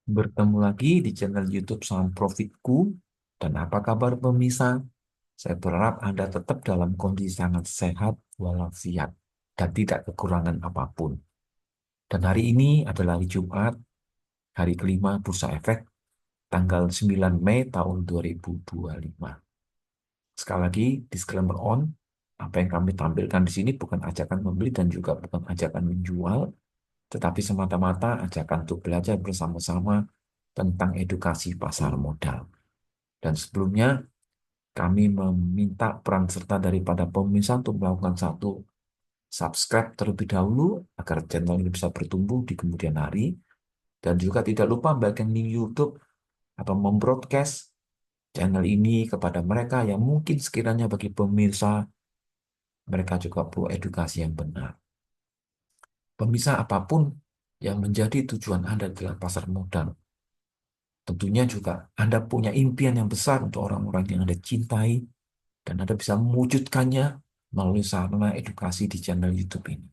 Bertemu lagi di channel YouTube Saham Profitku. Dan apa kabar pemirsa? Saya berharap Anda tetap dalam kondisi sangat sehat walafiat dan tidak kekurangan apapun. Dan hari ini adalah hari Jumat, hari kelima Bursa Efek, tanggal 9 Mei tahun 2025. Sekali lagi, disclaimer on, apa yang kami tampilkan di sini bukan ajakan membeli dan juga bukan ajakan menjual, tetapi semata-mata ajakan untuk belajar bersama-sama tentang edukasi pasar modal. Dan sebelumnya, kami meminta peran serta daripada pemirsa untuk melakukan satu subscribe terlebih dahulu agar channel ini bisa bertumbuh di kemudian hari. Dan juga tidak lupa bagian link YouTube atau membroadcast channel ini kepada mereka yang mungkin sekiranya bagi pemirsa, mereka juga perlu edukasi yang benar. Pemirsa, apapun yang menjadi tujuan Anda dalam pasar modal, tentunya juga Anda punya impian yang besar untuk orang-orang yang Anda cintai, dan Anda bisa mewujudkannya melalui sarana edukasi di channel YouTube ini.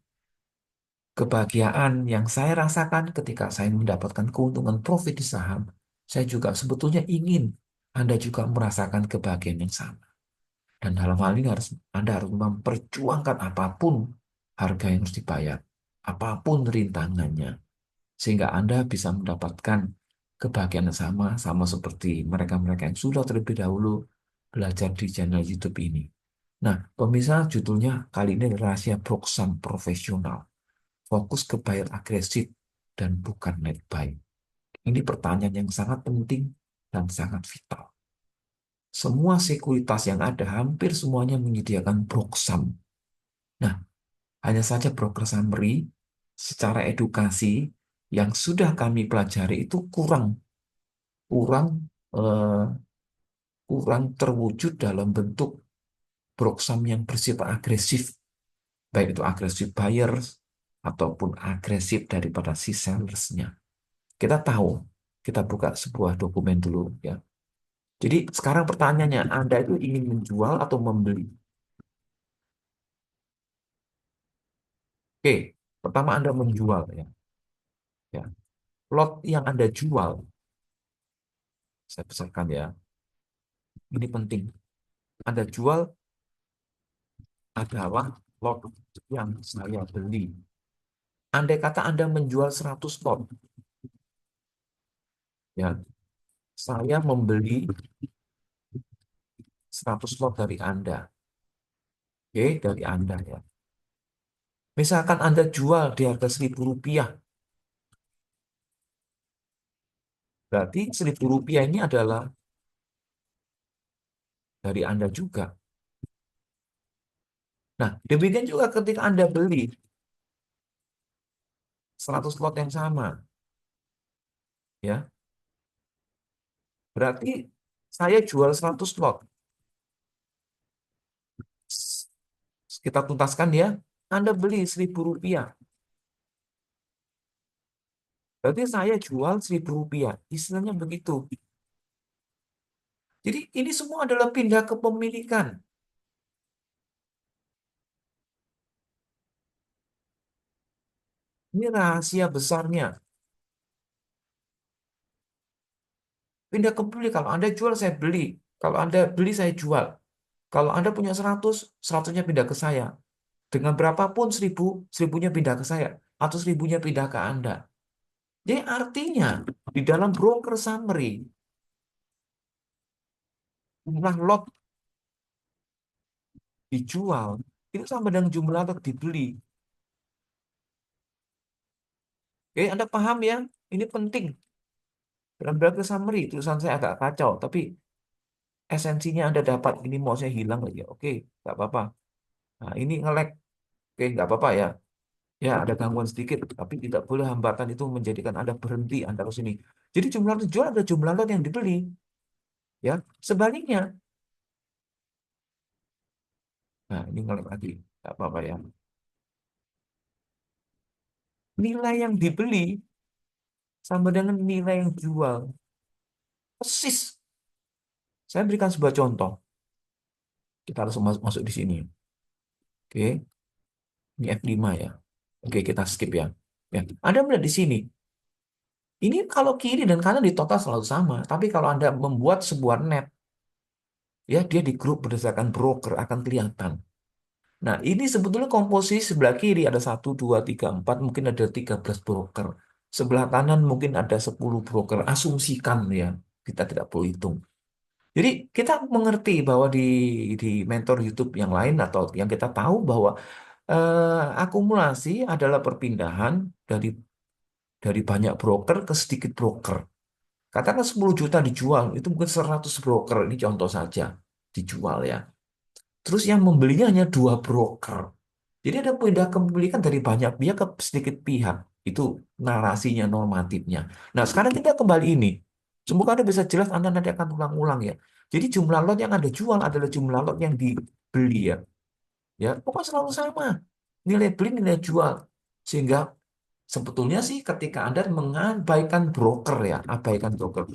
Kebahagiaan yang saya rasakan ketika saya mendapatkan keuntungan profit di saham, saya juga sebetulnya ingin Anda juga merasakan kebahagiaan yang sama. Dan dalam hal ini Anda harus memperjuangkan apapun harga yang harus dibayar, apapun rintangannya, sehingga Anda bisa mendapatkan kebahagiaan yang sama, sama seperti mereka-mereka yang sudah terlebih dahulu belajar di channel YouTube ini. Nah, pemirsa, judulnya kali ini adalah rahasia broksam profesional. Fokus ke buyer agresif dan bukan net buy. Ini pertanyaan yang sangat penting dan sangat vital. Semua sekuritas yang ada, hampir semuanya menyediakan broksam. Nah, hanya saja broker summary secara edukasi yang sudah kami pelajari itu kurang kurang eh, kurang terwujud dalam bentuk broksam yang bersifat agresif, baik itu agresif buyers ataupun agresif daripada si sellersnya. Kita tahu, kita buka sebuah dokumen dulu ya. Jadi sekarang pertanyaannya, Anda itu ingin menjual atau membeli? Oke, pertama Anda menjual ya. Ya, lot yang Anda jual, saya pesankan ya, ini penting. Anda jual adalah lot yang saya beli. Andai kata Anda menjual 100 lot, ya, saya membeli 100 lot dari Anda. Oke, dari Anda ya. Misalkan Anda jual di harga Rp1.000, berarti Rp1.000 ini adalah dari Anda juga. Nah, demikian juga ketika Anda beli 100 lot yang sama, ya, berarti saya jual 100 lot. Kita tuntaskan ya, Anda beli Rp1.000. Berarti saya jual Rp1.000. Istilahnya begitu. Jadi ini semua adalah pindah kepemilikan. Ini rahasia besarnya. Pindah kepemilikan. Kalau Anda jual, saya beli. Kalau Anda beli, saya jual. Kalau Anda punya 100, 100-nya pindah ke saya. Dengan berapapun 1000, 1000-nya pindah ke saya. Atau 1000-nya pindah ke Anda. Jadi artinya, di dalam broker summary, jumlah lot dijual, itu sama dengan jumlah lot dibeli. Oke, Anda paham ya? Ini penting. Dalam broker summary, tulisan saya agak kacau. Tapi esensinya Anda dapat. Ini mau saya hilang lagi. Oke, nggak apa-apa. Nah, ini nge-lag. Oke, nggak apa-apa ya. Ya, ada gangguan sedikit, tapi tidak boleh hambatan itu menjadikan Anda berhenti, Anda harus ini. Jadi jumlah lot dijual ada jumlah lot yang dibeli. Ya, sebaliknya. Nah, ini ngelag lagi. Nggak apa-apa ya. Nilai yang dibeli sama dengan nilai yang jual. Persis. Saya berikan sebuah contoh. Kita langsung masuk di sini. Oke, ini F5 ya. Oke, kita skip ya. Ya, Anda melihat di sini. Ini kalau kiri dan kanan di total selalu sama. Tapi kalau Anda membuat sebuah net, ya dia di grup berdasarkan broker akan kelihatan. Nah, ini sebetulnya komposisi sebelah kiri ada satu, dua, tiga, empat, mungkin ada 13 broker. Sebelah kanan mungkin ada 10 broker. Asumsikan ya, kita tidak perlu hitung. Jadi kita mengerti bahwa di mentor YouTube yang lain atau yang kita tahu bahwa akumulasi adalah perpindahan dari banyak broker ke sedikit broker. Katakan 10 juta dijual, itu mungkin 100 broker. Ini contoh saja dijual ya. Terus yang membelinya hanya dua broker. Jadi ada pindah kepemilikan dari banyak pihak ke sedikit pihak. Itu narasinya, normatifnya. Nah, sekarang kita kembali ini. Semoga Anda bisa jelas, Anda nanti akan ulang-ulang ya. Jadi jumlah lot yang Anda jual adalah jumlah lot yang dibeli ya. Ya, pokoknya selalu sama. Nilai beli, nilai jual. Sehingga sebetulnya sih ketika Anda mengabaikan broker ya, abaikan broker.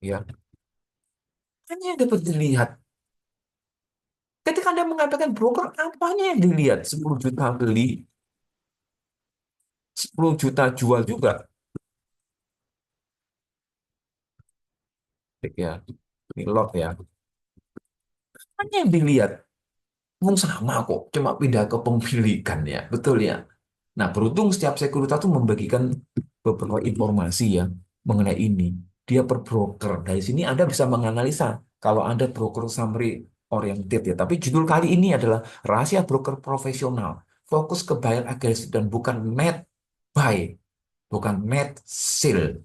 Ya, hanya yang dapat dilihat. Ketika Anda mengabaikan broker, apanya yang dilihat? 10 juta beli, 10 juta jual juga. Ya, ini lot ya. Hanya yang dilihat. Sama kok, cuma pindah ke pemilikan ya. Betul ya. Nah, beruntung setiap sekuritas itu membagikan beberapa informasi ya mengenai ini. Dia per broker. Dari sini Anda bisa menganalisa kalau Anda broker summary oriented ya. Tapi judul kali ini adalah rahasia broker profesional. Fokus ke buyer agresif dan bukan net buy, bukan net sell.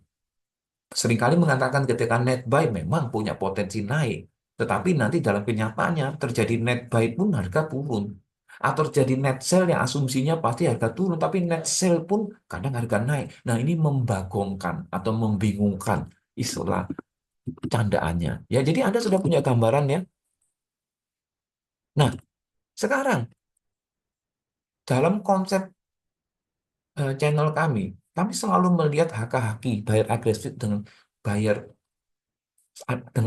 Seringkali mengatakan ketika net buy memang punya potensi naik, tetapi nanti dalam kenyataannya terjadi net buy pun harga turun. Atau terjadi net sell yang asumsinya pasti harga turun, tapi net sell pun kadang harga naik. Nah, ini membagongkan atau membingungkan istilah candaannya. Ya, jadi Anda sudah punya gambaran ya. Nah, sekarang dalam konsep channel kami selalu melihat haki buyer agresif dengan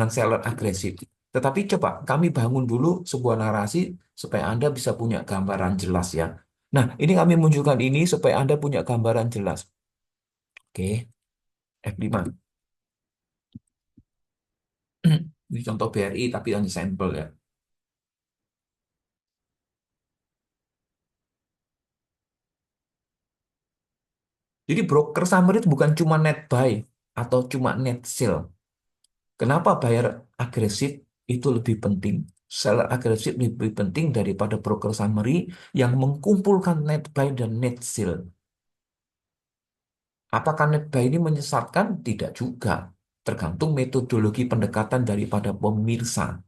seller agresif. Tetapi coba kami bangun dulu sebuah narasi supaya Anda bisa punya gambaran jelas ya. Nah, ini kami munculkan ini supaya Anda punya gambaran jelas. Oke, F5. Ini contoh BRI tapi hanya sampel ya. Jadi broker summary itu bukan cuma net buy atau cuma net sell. Kenapa buyer agresif itu lebih penting? Seller agresif lebih penting daripada broker summary yang mengkumpulkan net buy dan net sell. Apakah netbay ini menyesatkan? Tidak juga. Tergantung metodologi pendekatan daripada pemirsa.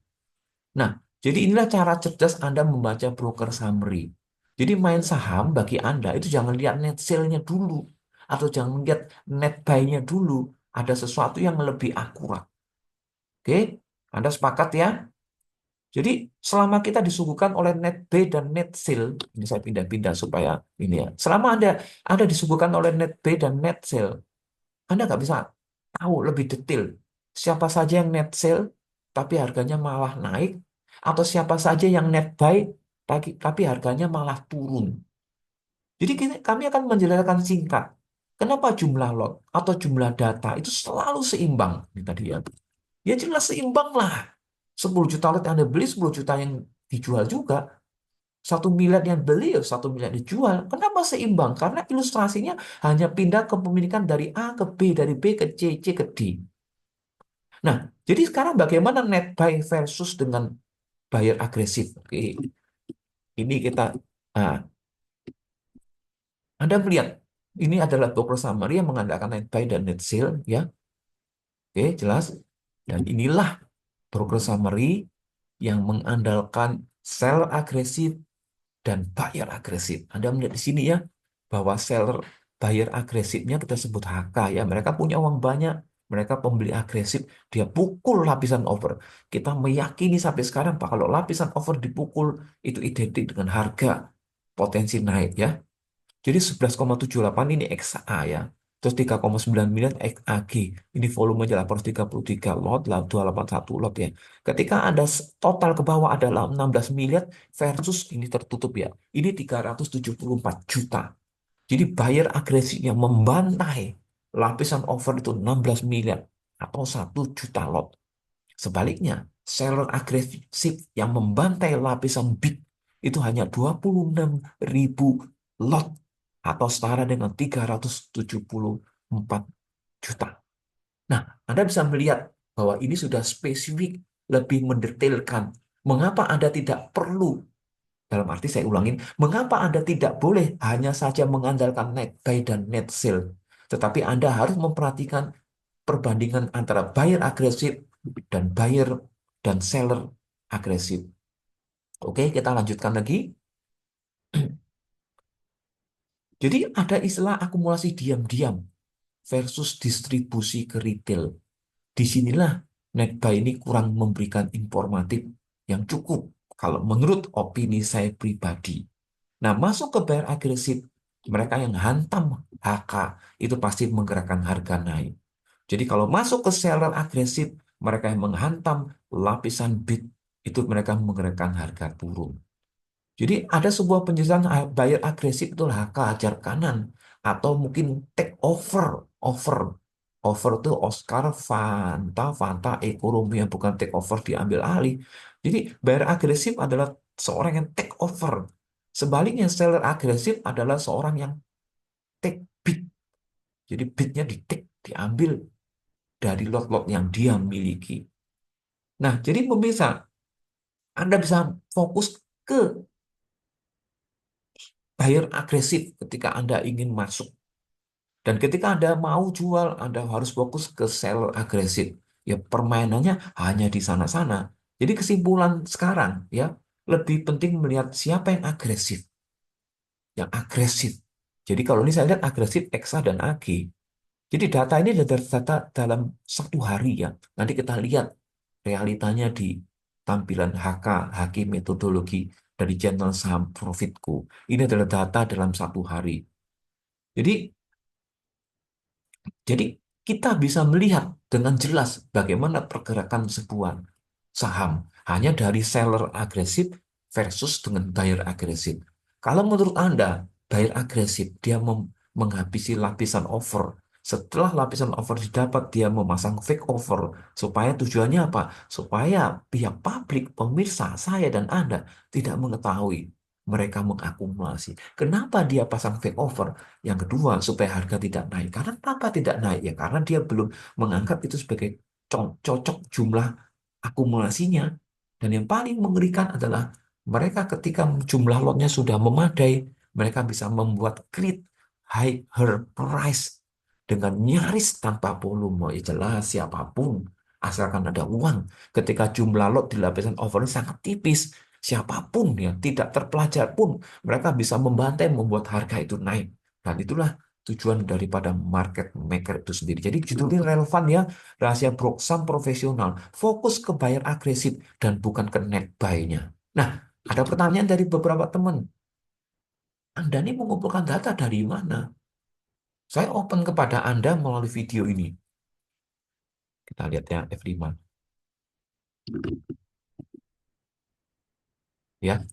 Nah, jadi inilah cara cerdas Anda membaca broker summary. Jadi main saham bagi Anda itu jangan lihat net sale-nya dulu. Atau jangan lihat net buy-nya dulu. Ada sesuatu yang lebih akurat. Oke? Anda sepakat ya? Jadi selama kita disuguhkan oleh net buy dan net sell, ini saya pindah-pindah supaya ini ya. Selama Anda disuguhkan oleh net buy dan net sell, Anda nggak bisa tahu lebih detail siapa saja yang net sale tapi harganya malah naik atau siapa saja yang net buy tapi harganya malah turun. Jadi kami akan menjelaskan singkat. Kenapa jumlah lot atau jumlah data itu selalu seimbang? Ini tadi ya. Ya jelas seimbang lah. 10 juta lot yang Anda beli, 10 juta yang dijual juga. 1 miliar yang beli, ya 1 miliar dijual. Kenapa seimbang? Karena ilustrasinya hanya pindah kepemilikan dari A ke B, dari B ke C, C ke D. Nah, jadi sekarang bagaimana net buy versus dengan buyer agresif? Oke, ini kita, nah, Anda melihat ini adalah broker summary yang mengandalkan net buy dan net sell, ya. Oke, jelas. Dan inilah broker summary yang mengandalkan sell agresif dan buyer agresif. Anda melihat di sini ya, bahwa seller buyer agresifnya kita sebut HK ya. Mereka punya uang banyak, mereka pembeli agresif, dia pukul lapisan over. Kita meyakini sampai sekarang Pak, kalau lapisan over dipukul itu identik dengan harga potensi naik ya. Jadi 11,78 ini XA ya. Terus 3,9 miliar XAG. Ini volumenya 833 lot, lah 281 lot ya. Ketika ada total ke bawah adalah 16 miliar versus ini tertutup ya. Ini 374 juta. Jadi buyer agresifnya membantai lapisan offer itu 16 miliar atau 1 juta lot. Sebaliknya, seller agresif yang membantai lapisan bid itu hanya 26.000 lot atau setara dengan 374 juta. Nah, Anda bisa melihat bahwa ini sudah spesifik, lebih mendetailkan. Mengapa Anda tidak perlu, dalam arti saya ulangin, mengapa Anda tidak boleh hanya saja mengandalkan net buy dan net sell, tetapi Anda harus memperhatikan perbandingan antara buyer agresif dan buyer dan seller agresif. Oke, kita lanjutkan lagi. Jadi ada istilah akumulasi diam-diam versus distribusi ke retail. Disinilah Netbuy ini kurang memberikan informatif yang cukup kalau menurut opini saya pribadi. Nah, masuk ke buyer agresif, mereka yang hantam HK itu pasti menggerakkan harga naik. Jadi kalau masuk ke seller agresif, mereka yang menghantam lapisan bid itu mereka menggerakkan harga turun. Jadi ada sebuah penjelasan buyer agresif itu HK ajar kanan atau mungkin take over, over. Over itu Oscar, Fanta, Fanta ekonomi yang bukan take over diambil alih. Jadi buyer agresif adalah seorang yang take over. Sebaliknya seller agresif adalah seorang yang take bid. Jadi bidnya di take, diambil dari lot-lot yang dia miliki. Nah, jadi pemirsa, Anda bisa fokus ke buyer agresif ketika Anda ingin masuk. Dan ketika Anda mau jual, Anda harus fokus ke seller agresif. Ya, permainannya hanya di sana-sana. Jadi kesimpulan sekarang, ya, lebih penting melihat siapa yang agresif. Yang agresif. Jadi kalau ini saya lihat agresif Exa dan AG. Jadi data ini adalah data dalam 1 hari ya. Nanti kita lihat realitanya di tampilan HK metodologi dari channel saham profitku. Ini adalah data dalam 1 hari. Jadi Jadi kita bisa melihat dengan jelas bagaimana pergerakan sebuah saham hanya dari seller agresif versus dengan buyer agresif. Kalau menurut Anda, buyer agresif dia menghabisi lapisan offer. Setelah lapisan offer didapat, dia memasang fake offer. Supaya tujuannya apa? Supaya pihak publik, pemirsa, saya dan Anda tidak mengetahui mereka mengakumulasi. Kenapa dia pasang fake offer? Yang kedua, supaya harga tidak naik. Karena kenapa tidak naik? Ya karena dia belum menganggap itu sebagai cocok jumlah akumulasinya. Dan yang paling mengerikan adalah mereka ketika jumlah lotnya sudah memadai, mereka bisa membuat create higher price dengan nyaris tanpa volume. Ya jelas siapapun, asalkan ada uang. Ketika jumlah lot di lapisan over sangat tipis, siapapun ya tidak terpelajar pun mereka bisa membantai membuat harga itu naik. Dan itulah tujuan daripada market maker itu sendiri. Jadi judulnya relevan ya, rahasia broksam profesional. Fokus ke buyer agresif dan bukan ke net buy-nya. Nah, ada pertanyaan dari beberapa teman. Anda ini mengumpulkan data dari mana? Saya open kepada Anda melalui video ini. Kita lihat ya F5. Ya,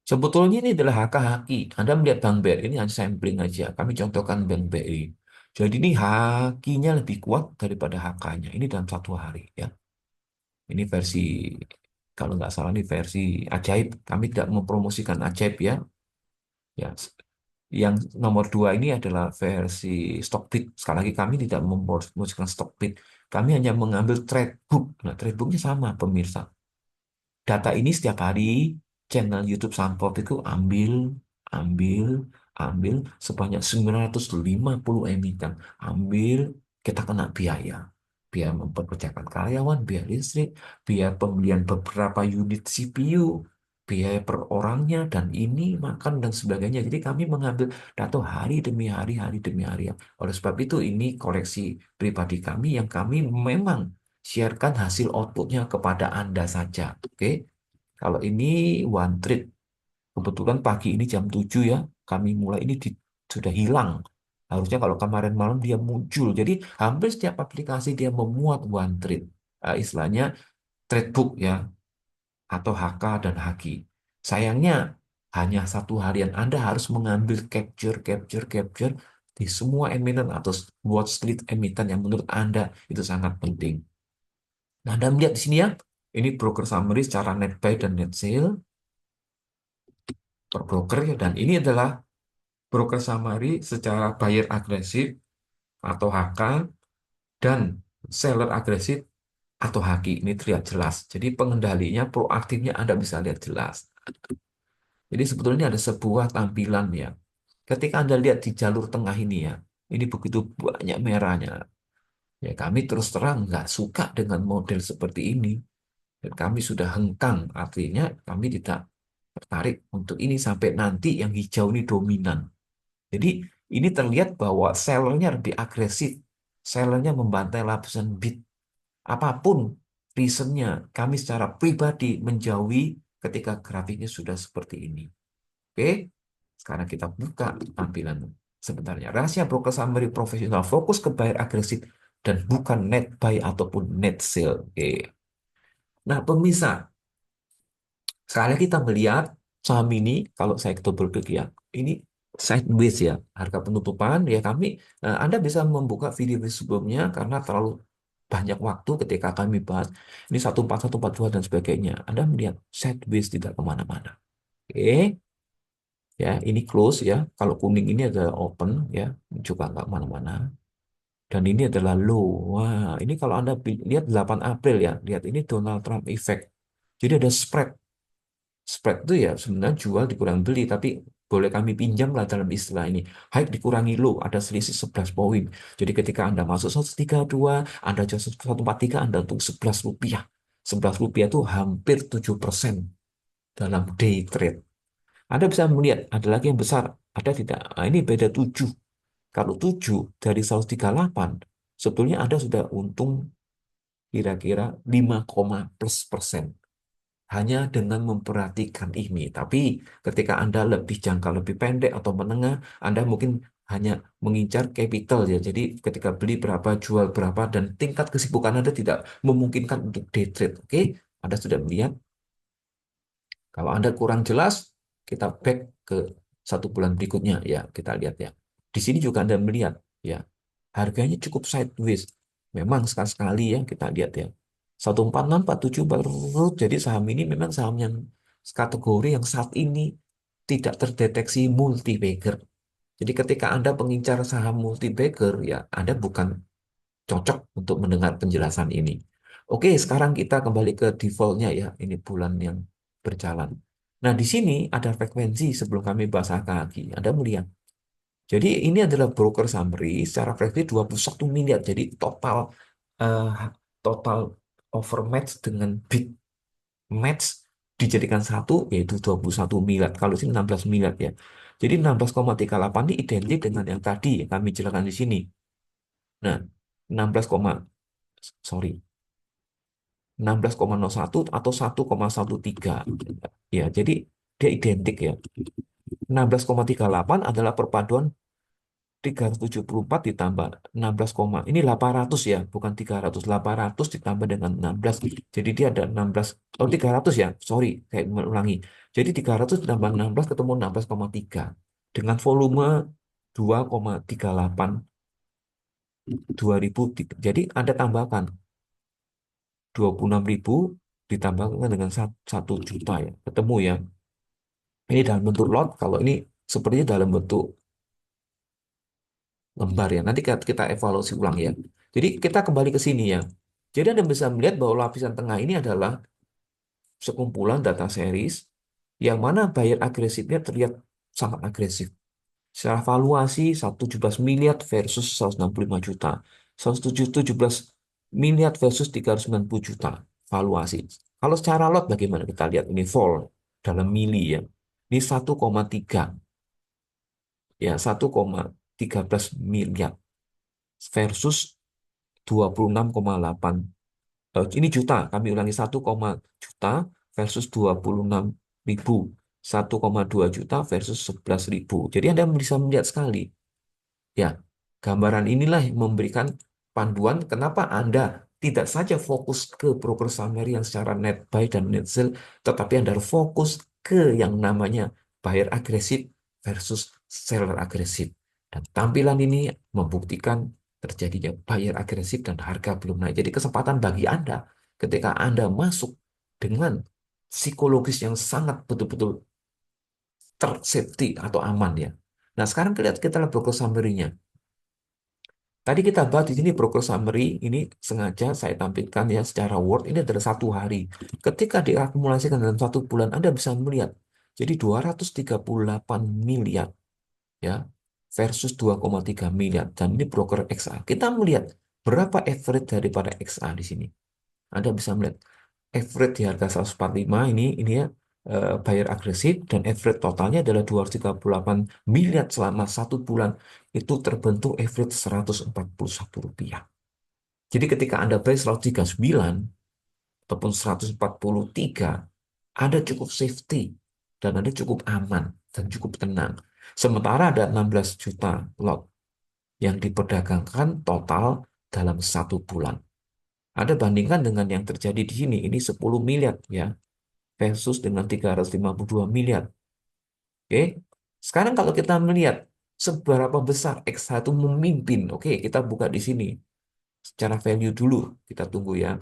sebetulnya ini adalah HK-HI. Anda melihat Bank BRI ini hanya sampling aja. Kami contohkan Bank BRI. Jadi ini HQ-nya lebih kuat daripada HK-nya. Ini dalam 1 hari ya. Ini versi kalau nggak salah ini versi ajaib. Kami tidak mempromosikan ajaib ya. Ya, yang nomor 2 ini adalah versi Stockbit. Sekali lagi kami tidak mempromosikan Stockbit. Kami hanya mengambil trade book. Nah, trade booknya sama pemirsa. Data ini setiap hari channel YouTube Sanpot itu ambil, ambil, ambil sebanyak 950 emiten. Ambil, kita kena biaya. Biaya mempekerjakan karyawan, biaya listrik, biaya pembelian beberapa unit CPU, biaya per orangnya, dan ini, makan, dan sebagainya. Jadi kami mengambil data hari demi hari, hari demi hari. Oleh sebab itu ini koleksi pribadi kami yang kami memang sharekan hasil outputnya kepada Anda saja. Oke, kalau ini one trip, kebetulan pagi ini jam 7 ya, kami mulai ini sudah hilang. Harusnya kalau kemarin malam dia muncul. Jadi hampir setiap aplikasi dia memuat one trip. Istilahnya trade book ya, atau HK dan HQ. Sayangnya Hanya satu harian Anda harus mengambil capture di semua emiten atau watch list emiten yang menurut Anda itu sangat penting. Nah, Anda melihat di sini ya, ini broker summary secara net buy dan net sell per broker ya, dan ini adalah broker summary secara buyer agresif atau HK dan seller agresif atau haki. Ini terlihat jelas. Jadi pengendalinya, proaktifnya Anda bisa lihat jelas. Jadi sebetulnya ada sebuah tampilan ya. Ketika Anda lihat di jalur tengah ini ya, ini begitu banyak merahnya. Ya kami terus terang nggak suka dengan model seperti ini. Dan kami sudah hengkang, artinya kami tidak tertarik untuk ini sampai nanti yang hijau ini dominan. Jadi ini terlihat bahwa sellernya lebih agresif. Sellernya membantai lapisan bid. Apapun reasonnya, kami secara pribadi menjauhi ketika grafiknya sudah seperti ini. Oke, sekarang kita buka tampilan sebenarnya. Rahasia broker summary profesional fokus ke buyer agresif dan bukan net buy ataupun net sell. Oke. Nah, pemirsa, sekarang kita melihat saham ini, kalau saya double klik ya, ini sideways ya, harga penutupan ya kami, Anda bisa membuka video sebelumnya karena terlalu banyak waktu ketika kami bahas ini 14142 dan sebagainya. Anda melihat sideways tidak kemana-mana. Oke, ya ini close ya. Kalau kuning ini adalah open ya, juga nggak kemana-mana. Dan ini adalah low. Wah, ini kalau Anda lihat 8 April ya, lihat ini Donald Trump effect. Jadi ada spread. Spread itu ya sebenarnya jual dikurangi beli, tapi boleh kami pinjam lah dalam istilah ini. High dikurangi low, ada selisih 11 poin. Jadi ketika Anda masuk 132, Anda jual 143, Anda untuk 11 rupiah. 11 rupiah itu hampir 7% dalam day trade. Anda bisa melihat, ada lagi yang besar, ada tidak? Nah, ini beda 7. Kalau 7 dari 138, sebetulnya Anda sudah untung kira-kira 5, plus persen hanya dengan memperhatikan ini. Tapi ketika Anda lebih jangka lebih pendek atau menengah, Anda mungkin hanya mengincar capital ya. Jadi ketika beli berapa, jual berapa, dan tingkat kesibukan Anda tidak memungkinkan untuk day trade. Oke, Anda sudah melihat. Kalau Anda kurang jelas, kita back ke 1 bulan berikutnya ya. Kita lihat ya. Di sini juga Anda melihat ya. Harganya cukup sideways. Memang sekali-sekali ya kita lihat ya. 14647 baru, jadi saham ini memang saham yang kategori yang saat ini tidak terdeteksi multi bagger. Jadi ketika Anda pengincar saham multi bagger ya Anda bukan cocok untuk mendengar penjelasan ini. Oke, sekarang kita kembali ke defaultnya ya. Ini bulan yang berjalan. Nah, di sini ada frekuensi sebelum kami bahas angka lagi. Anda melihat. Jadi ini adalah broker summary secara frekuensi 21 miliar. Jadi total eh, total overmatch dengan bid match dijadikan satu yaitu 21 miliar. Kalau sini 16 miliar ya. Jadi 16,38 ini identik dengan yang tadi yang kami jelaskan di sini. Nah, 16, sorry 16,01 atau 1,13. Ya, jadi dia identik ya. 16,38 adalah perpaduan 374 ditambah 16, ini 800 ya, bukan 300. 800 ditambah dengan 16. Jadi dia ada 16, oh 300 ya, sorry, saya mengulangi. Jadi 300 ditambah 16 ketemu 16,3 dengan volume 2,38 2000. Jadi Anda tambahkan 26.000 ditambahkan dengan 1 juta ya, ketemu ya. Ini dalam bentuk lot, kalau ini sepertinya dalam bentuk lembar ya. Nanti kita evaluasi ulang ya. Jadi kita kembali ke sini ya. Jadi Anda bisa melihat bahwa lapisan tengah ini adalah sekumpulan data series yang mana buyer agresifnya terlihat sangat agresif. Secara valuasi 117 miliar versus 165 juta. 117 miliar versus 390 juta valuasi. Kalau secara lot bagaimana kita lihat ini vol dalam mili ya. Ini 1,3 ya 1,13 miliar versus 26,8. Ini juta, kami ulangi 1, juta versus 26.000. 1,2 juta versus 11.000. Jadi Anda bisa melihat sekali. Ya, gambaran inilah yang memberikan panduan kenapa Anda tidak saja fokus ke broker summary yang secara net buy dan net sell, tetapi Anda harus fokus ke yang namanya buyer agresif versus seller agresif. Dan tampilan ini membuktikan terjadinya buyer agresif dan harga belum naik. Jadi kesempatan bagi Anda ketika Anda masuk dengan psikologis yang sangat betul-betul tersafety atau aman ya. Nah, sekarang kita lihat broker summary-nya. Tadi kita bahas di sini broker summary, ini sengaja saya tampilkan ya secara Word, ini adalah 1 hari. Ketika diakumulasikan dalam 1 bulan, Anda bisa melihat. Jadi 238 miliar ya versus 2,3 miliar. Dan ini broker XA. Kita melihat berapa average daripada XA di sini. Anda bisa melihat average di harga 145 ini ya buyer agresif dan average totalnya adalah 238 miliar selama 1 bulan itu terbentuk average Rp141. Jadi ketika Anda beli 139 ataupun 143, Anda cukup safety dan Anda cukup aman dan cukup tenang. Sementara ada 16 juta lot yang diperdagangkan total dalam 1 bulan. Ada bandingkan dengan yang terjadi di sini, ini 10 miliar ya, versus dengan 352 miliar. Oke, sekarang kalau kita melihat seberapa besar XH itu memimpin, oke, kita buka di sini. Secara value dulu, kita tunggu ya.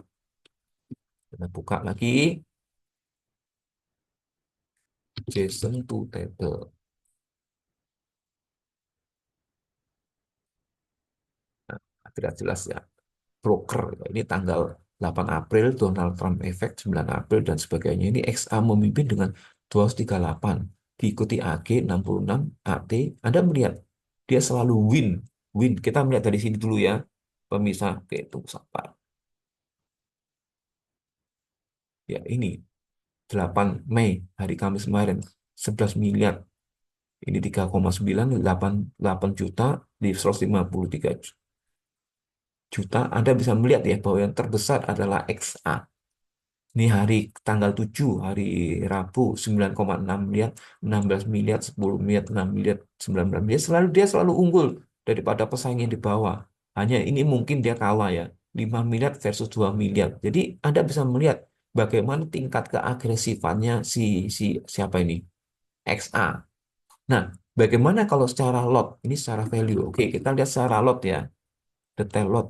Kita buka lagi, JSON to table. Nah, tidak jelas ya. Broker, ini tanggal 8 April, Donald Trump Effect 9 April, dan sebagainya. Ini XA memimpin dengan 238. Diikuti AG 66, AT. Anda melihat, dia selalu win. Win. Kita melihat dari sini dulu ya. Pemisah, oke, itu sampai. Ya, ini 8 Mei, hari Kamis kemarin, 11 miliar. Ini 3,9, 8 juta, di 153 juta. Anda bisa melihat ya, bahwa yang terbesar adalah XA. Ini hari tanggal 7 hari Rabu, 9,6 miliar, 16 miliar, 10 miliar, 6 miliar, 19 miliar. Dia selalu unggul daripada pesaing yang di bawah. Hanya ini mungkin dia kalah ya. 5 miliar versus 2 miliar. Jadi Anda bisa melihat bagaimana tingkat keagresifannya si siapa ini? XA. Nah, bagaimana kalau secara lot? Ini secara value. Oke, kita lihat secara lot ya. Detail lot.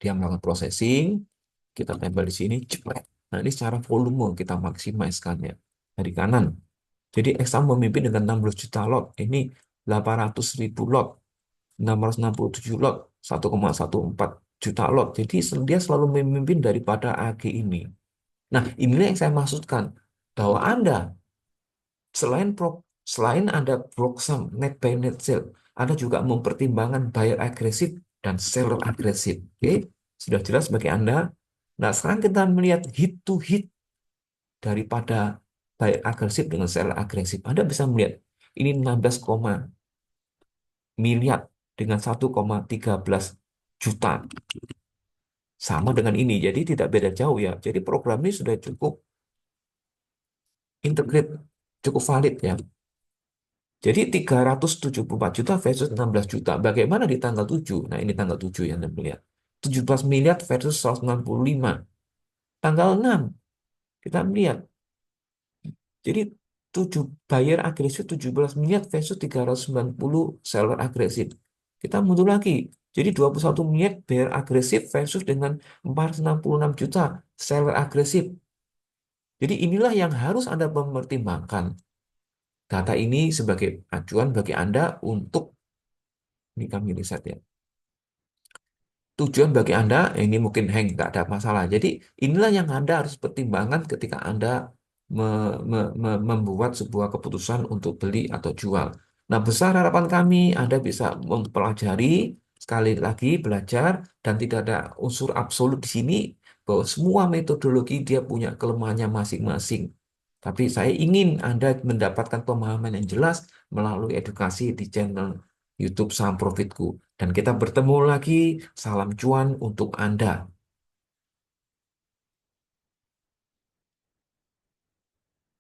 Dia melakukan processing, kita tempel di sini, cepet. Nah, ini secara volume kita maksimalkan ya. Dari kanan. Jadi Exxon memimpin dengan 16 juta lot. Ini 800 ribu lot. 667 lot. 1,14 juta lot. Jadi dia selalu memimpin daripada AG ini. Nah, inilah yang saya maksudkan. Bahwa Anda, selain Anda broksam net buy net sell, Anda juga mempertimbangkan buyer agresif dan seller agresif. Oke, sudah jelas bagi Anda. Nah, sekarang kita melihat hit to hit daripada buyer agresif dengan seller agresif. Anda bisa melihat ini 16, miliar dengan 1,13 juta. Sama dengan ini, jadi tidak beda jauh ya. Jadi program ini sudah cukup integrate, cukup valid ya. Jadi 374 juta versus 16 juta. Bagaimana di tanggal 7? Nah, ini tanggal 7 yang Anda melihat. 17 miliar versus 165. Tanggal 6, kita melihat. Jadi 7 buyer agresif 17 miliar versus 390 seller agresif. Kita mundur lagi. Jadi 21 miliar buyer agresif versus dengan 466 juta seller agresif. Jadi inilah yang harus Anda mempertimbangkan. Data ini sebagai acuan bagi Anda untuk, ini kami riset ya. Tujuan bagi Anda, ini mungkin hang, nggak ada masalah. Jadi inilah yang Anda harus pertimbangkan ketika Anda membuat sebuah keputusan untuk beli atau jual. Nah, besar harapan kami Anda bisa mempelajari, sekali lagi belajar, dan tidak ada unsur absolut di sini, bahwa semua metodologi dia punya kelemahannya masing-masing. Tapi saya ingin Anda mendapatkan pemahaman yang jelas melalui edukasi di channel YouTube Saham Profitku. Dan kita bertemu lagi, salam cuan untuk Anda.